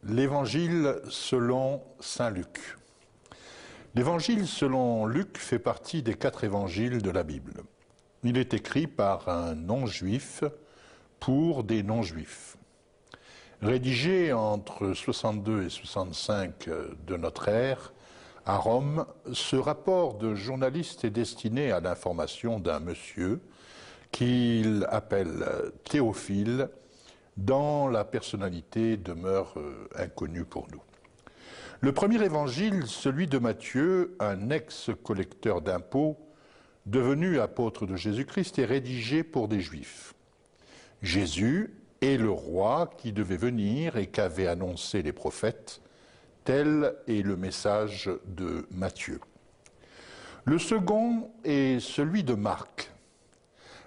L'Évangile selon saint Luc. L'Évangile selon Luc fait partie des 4 évangiles de la Bible. Il est écrit par un non-juif pour des non-juifs. Rédigé entre 62 et 65 de notre ère, à Rome, ce rapport de journaliste est destiné à l'information d'un monsieur qu'il appelle Théophile, dont la personnalité demeure inconnue pour nous. Le premier évangile, celui de Matthieu, un ex-collecteur d'impôts, devenu apôtre de Jésus-Christ, est rédigé pour des Juifs. Jésus est le roi qui devait venir et qu'avaient annoncé les prophètes. Tel est le message de Matthieu. Le second est celui de Marc.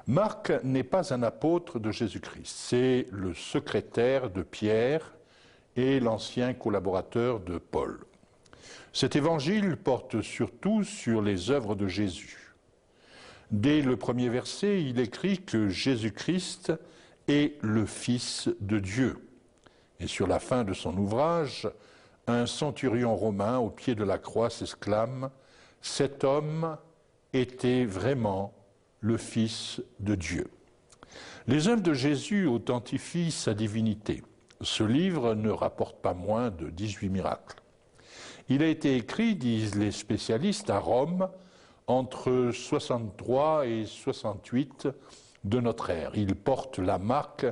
Marc n'est pas un apôtre de Jésus-Christ, c'est le secrétaire de Pierre et l'ancien collaborateur de Paul. Cet évangile porte surtout sur les œuvres de Jésus. Dès le premier verset, il écrit que Jésus-Christ est le Fils de Dieu. Et sur la fin de son ouvrage, un centurion romain au pied de la croix s'exclame « Cet homme était vraiment le Fils de Dieu ». Les œuvres de Jésus authentifient sa divinité. Ce livre ne rapporte pas moins de 18 miracles. Il a été écrit, disent les spécialistes, à Rome entre 63 et 68 de notre ère. Il porte la marque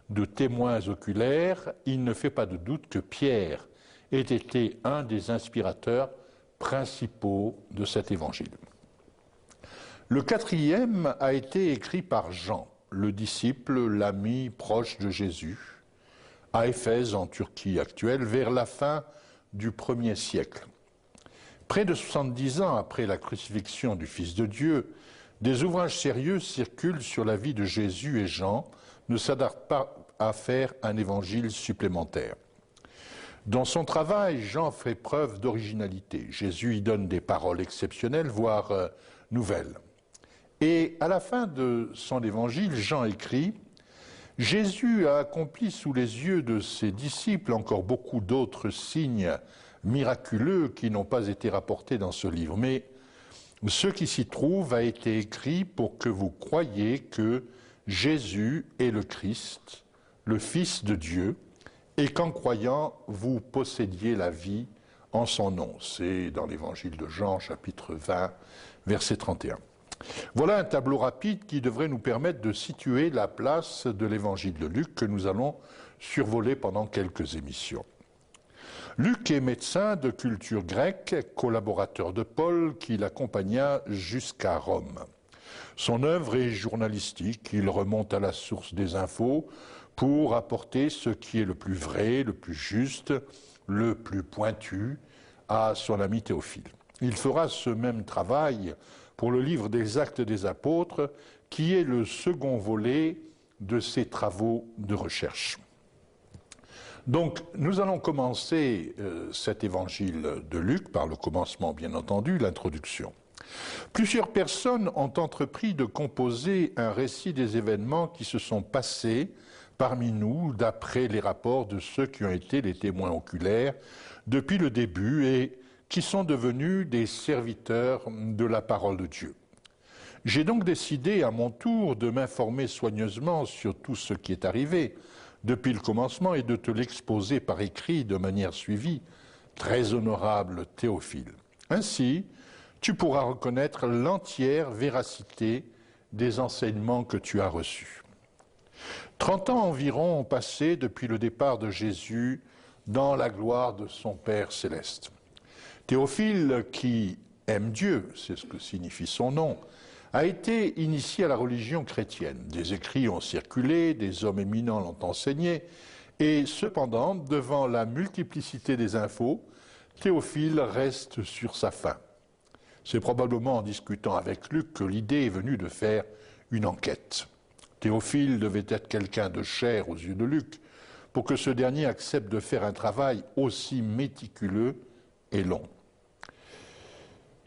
de témoins oculaires. Il ne fait pas de doute que Pierre ait été un des inspirateurs principaux de cet évangile. Le 4e a été écrit par Jean, le disciple, l'ami proche de Jésus, à Éphèse, en Turquie actuelle, vers la fin du 1er siècle. Près de 70 ans après la crucifixion du Fils de Dieu, des ouvrages sérieux circulent sur la vie de Jésus et Jean ne s'adaptent pas à faire un évangile supplémentaire. Dans son travail, Jean fait preuve d'originalité. Jésus y donne des paroles exceptionnelles, voire nouvelles. Et à la fin de son évangile, Jean écrit « Jésus a accompli sous les yeux de ses disciples encore beaucoup d'autres signes miraculeux qui n'ont pas été rapportés dans ce livre. Mais ce qui s'y trouve a été écrit pour que vous croyiez que Jésus est le Christ, le Fils de Dieu, et qu'en croyant, vous possédiez la vie en son nom. » C'est dans l'évangile de Jean, chapitre 20, verset 31. Voilà un tableau rapide qui devrait nous permettre de situer la place de l'évangile de Luc que nous allons survoler pendant quelques émissions. Luc est médecin de culture grecque, collaborateur de Paul qui l'accompagna jusqu'à Rome. Son œuvre est journalistique, il remonte à la source des infos pour apporter ce qui est le plus vrai, le plus juste, le plus pointu à son ami Théophile. Il fera ce même travail pour le livre des Actes des Apôtres, qui est le second volet de ses travaux de recherche. Donc, nous allons commencer cet évangile de Luc par le commencement, bien entendu, l'introduction. Plusieurs personnes ont entrepris de composer un récit des événements qui se sont passés parmi nous, d'après les rapports de ceux qui ont été les témoins oculaires depuis le début et qui sont devenus des serviteurs de la parole de Dieu. J'ai donc décidé à mon tour de m'informer soigneusement sur tout ce qui est arrivé depuis le commencement et de te l'exposer par écrit de manière suivie, très honorable Théophile. Ainsi, tu pourras reconnaître l'entière véracité des enseignements que tu as reçus. 30 ans environ ont passé depuis le départ de Jésus dans la gloire de son Père céleste. Théophile, qui aime Dieu, c'est ce que signifie son nom, a été initié à la religion chrétienne. Des écrits ont circulé, des hommes éminents l'ont enseigné, et cependant, devant la multiplicité des infos, Théophile reste sur sa faim. C'est probablement en discutant avec Luc que l'idée est venue de faire une enquête. Théophile devait être quelqu'un de cher aux yeux de Luc, pour que ce dernier accepte de faire un travail aussi méticuleux et long,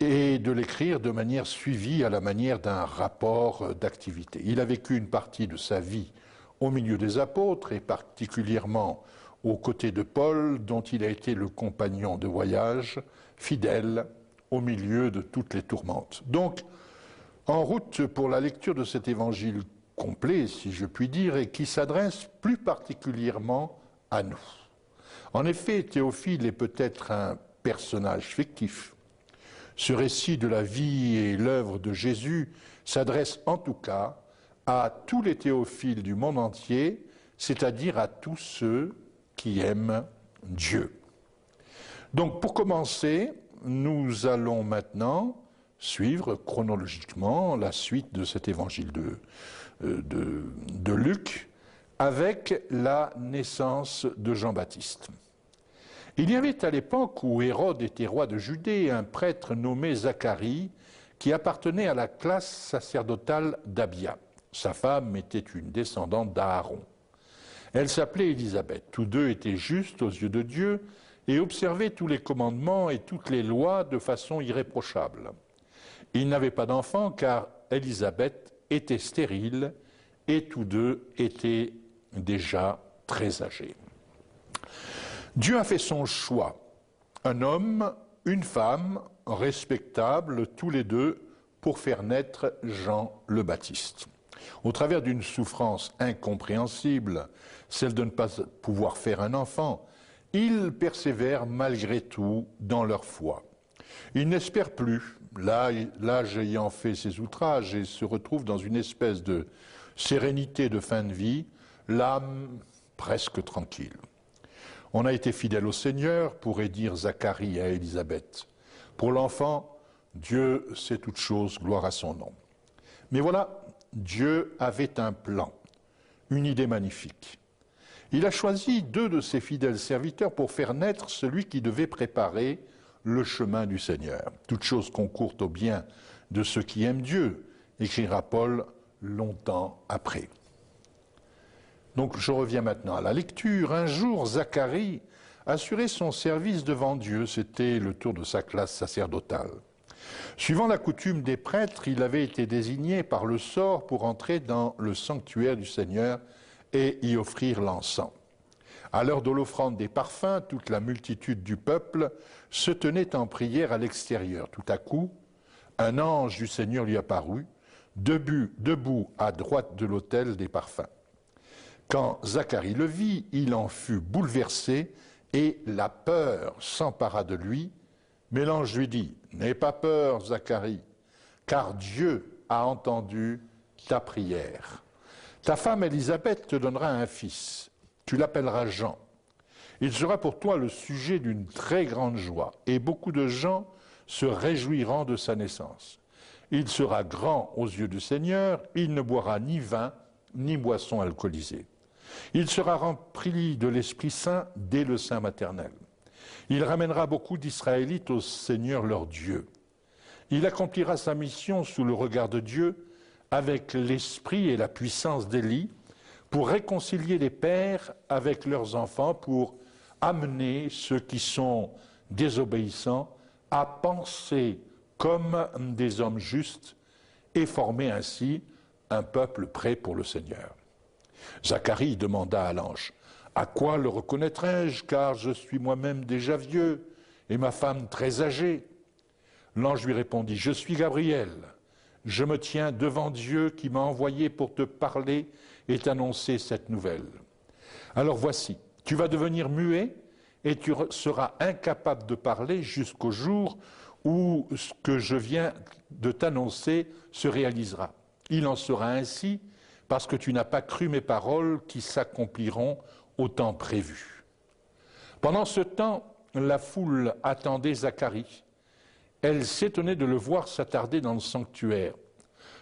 et de l'écrire de manière suivie à la manière d'un rapport d'activité. Il a vécu une partie de sa vie au milieu des apôtres et particulièrement aux côtés de Paul, dont il a été le compagnon de voyage, fidèle au milieu de toutes les tourmentes. Donc, en route pour la lecture de cet évangile complet, si je puis dire, et qui s'adresse plus particulièrement à nous. En effet, Théophile est peut-être un personnage fictif. Ce récit de la vie et l'œuvre de Jésus s'adresse en tout cas à tous les théophiles du monde entier, c'est-à-dire à tous ceux qui aiment Dieu. Donc pour commencer, nous allons maintenant suivre chronologiquement la suite de cet évangile de Luc avec la naissance de Jean-Baptiste. Il y avait à l'époque où Hérode était roi de Judée un prêtre nommé Zacharie qui appartenait à la classe sacerdotale d'Abia. Sa femme était une descendante d'Aaron. Elle s'appelait Élisabeth. Tous deux étaient justes aux yeux de Dieu et observaient tous les commandements et toutes les lois de façon irréprochable. Ils n'avaient pas d'enfants car Élisabeth était stérile et tous deux étaient déjà très âgés. Dieu a fait son choix. Un homme, une femme, respectables tous les deux, pour faire naître Jean le Baptiste. Au travers d'une souffrance incompréhensible, celle de ne pas pouvoir faire un enfant, ils persévèrent malgré tout dans leur foi. Ils n'espèrent plus, l'âge ayant fait ses outrages, et se retrouvent dans une espèce de sérénité de fin de vie, l'âme presque tranquille. On a été fidèle au Seigneur, pourrait dire Zacharie à Élisabeth. Pour l'enfant, Dieu sait toutes choses, gloire à son nom. Mais voilà, Dieu avait un plan, une idée magnifique. Il a choisi 2 de ses fidèles serviteurs pour faire naître celui qui devait préparer le chemin du Seigneur. Toute chose concourt au bien de ceux qui aiment Dieu, écrira Paul longtemps après. Donc je reviens maintenant à la lecture. Un jour, Zacharie assurait son service devant Dieu. C'était le tour de sa classe sacerdotale. Suivant la coutume des prêtres, il avait été désigné par le sort pour entrer dans le sanctuaire du Seigneur et y offrir l'encens. À l'heure de l'offrande des parfums, toute la multitude du peuple se tenait en prière à l'extérieur. Tout à coup, un ange du Seigneur lui apparut, debout à droite de l'autel des parfums. Quand Zacharie le vit, il en fut bouleversé et la peur s'empara de lui. Mais l'ange lui dit, « N'aie pas peur, Zacharie, car Dieu a entendu ta prière. Ta femme Élisabeth te donnera un fils. Tu l'appelleras Jean. Il sera pour toi le sujet d'une très grande joie, et beaucoup de gens se réjouiront de sa naissance. Il sera grand aux yeux du Seigneur, il ne boira ni vin, ni boisson alcoolisée. Il sera rempli de l'Esprit Saint dès le sein maternel. Il ramènera beaucoup d'Israélites au Seigneur leur Dieu. Il accomplira sa mission sous le regard de Dieu avec l'esprit et la puissance d'Élie pour réconcilier les pères avec leurs enfants, pour amener ceux qui sont désobéissants à penser comme des hommes justes et former ainsi un peuple prêt pour le Seigneur. Zacharie demanda à l'ange, « À quoi le reconnaîtrai-je, car je suis moi-même déjà vieux et ma femme très âgée ?» L'ange lui répondit, « Je suis Gabriel, je me tiens devant Dieu qui m'a envoyé pour te parler et t'annoncer cette nouvelle. Alors voici, tu vas devenir muet et tu seras incapable de parler jusqu'au jour où ce que je viens de t'annoncer se réalisera. Il en sera ainsi parce que tu n'as pas cru mes paroles qui s'accompliront au temps prévu. » Pendant ce temps, la foule attendait Zacharie. Elle s'étonnait de le voir s'attarder dans le sanctuaire.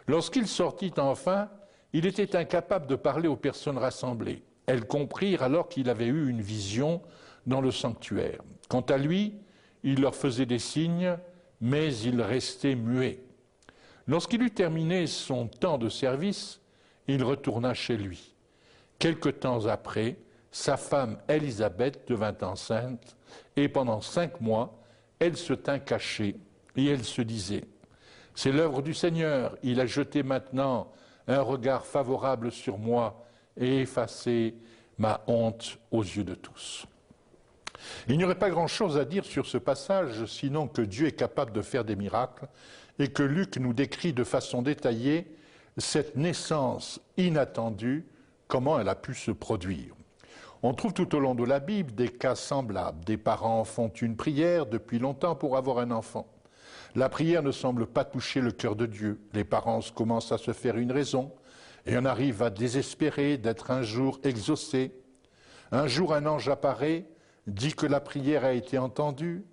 Lorsqu'il sortit enfin, il était incapable de parler aux personnes rassemblées. Elles comprirent alors qu'il avait eu une vision dans le sanctuaire. Quant à lui, il leur faisait des signes, mais il restait muet. Lorsqu'il eut terminé son temps de service, il retourna chez lui. Quelque temps après, sa femme Élisabeth devint enceinte, et pendant 5 mois, elle se tint cachée, et elle se disait, « C'est l'œuvre du Seigneur, il a jeté maintenant un regard favorable sur moi et effacé ma honte aux yeux de tous. Il n'y aurait pas grand-chose à dire sur ce passage, sinon que Dieu est capable de faire des miracles et que Luc nous décrit de façon détaillée cette naissance inattendue, comment elle a pu se produire. On trouve tout au long de la Bible des cas semblables. Des parents font une prière depuis longtemps pour avoir un enfant. La prière ne semble pas toucher le cœur de Dieu. Les parents commencent à se faire une raison et on arrive à désespérer d'être un jour exaucé. Un jour, un ange apparaît, dit que la prière a été entendue,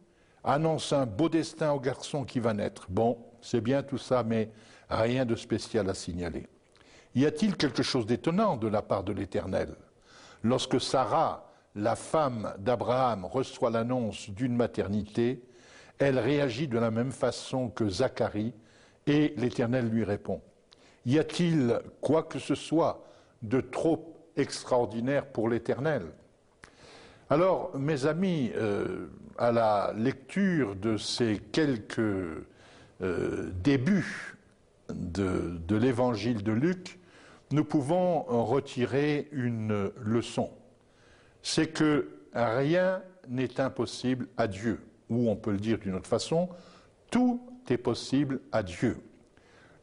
annonce un beau destin au garçon qui va naître. Bon, c'est bien tout ça, mais rien de spécial à signaler. Y a-t-il quelque chose d'étonnant de la part de l'Éternel? Lorsque Sarah, la femme d'Abraham, reçoit l'annonce d'une maternité, elle réagit de la même façon que Zacharie et l'Éternel lui répond. Y a-t-il quoi que ce soit de trop extraordinaire pour l'Éternel? Alors, mes amis, à la lecture de ces quelques débuts de l'évangile de Luc, nous pouvons retirer une leçon. C'est que rien n'est impossible à Dieu. Ou on peut le dire d'une autre façon, tout est possible à Dieu.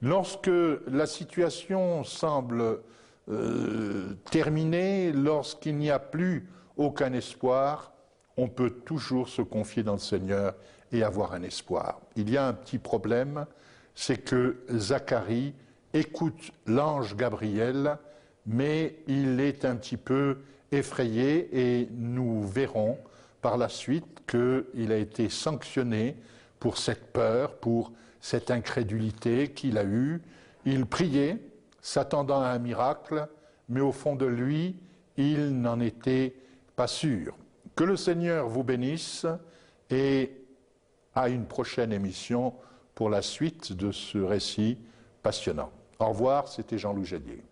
Lorsque la situation semble terminée, lorsqu'il n'y a plus aucun espoir, on peut toujours se confier dans le Seigneur et avoir un espoir. Il y a un petit problème, c'est que Zacharie écoute l'ange Gabriel, mais il est un petit peu effrayé et nous verrons par la suite qu'il a été sanctionné pour cette peur, pour cette incrédulité qu'il a eue. Il priait, s'attendant à un miracle, mais au fond de lui, il n'en était pas sûr. Que le Seigneur vous bénisse et à une prochaine émission pour la suite de ce récit passionnant. Au revoir, c'était Jean-Loup Gélier.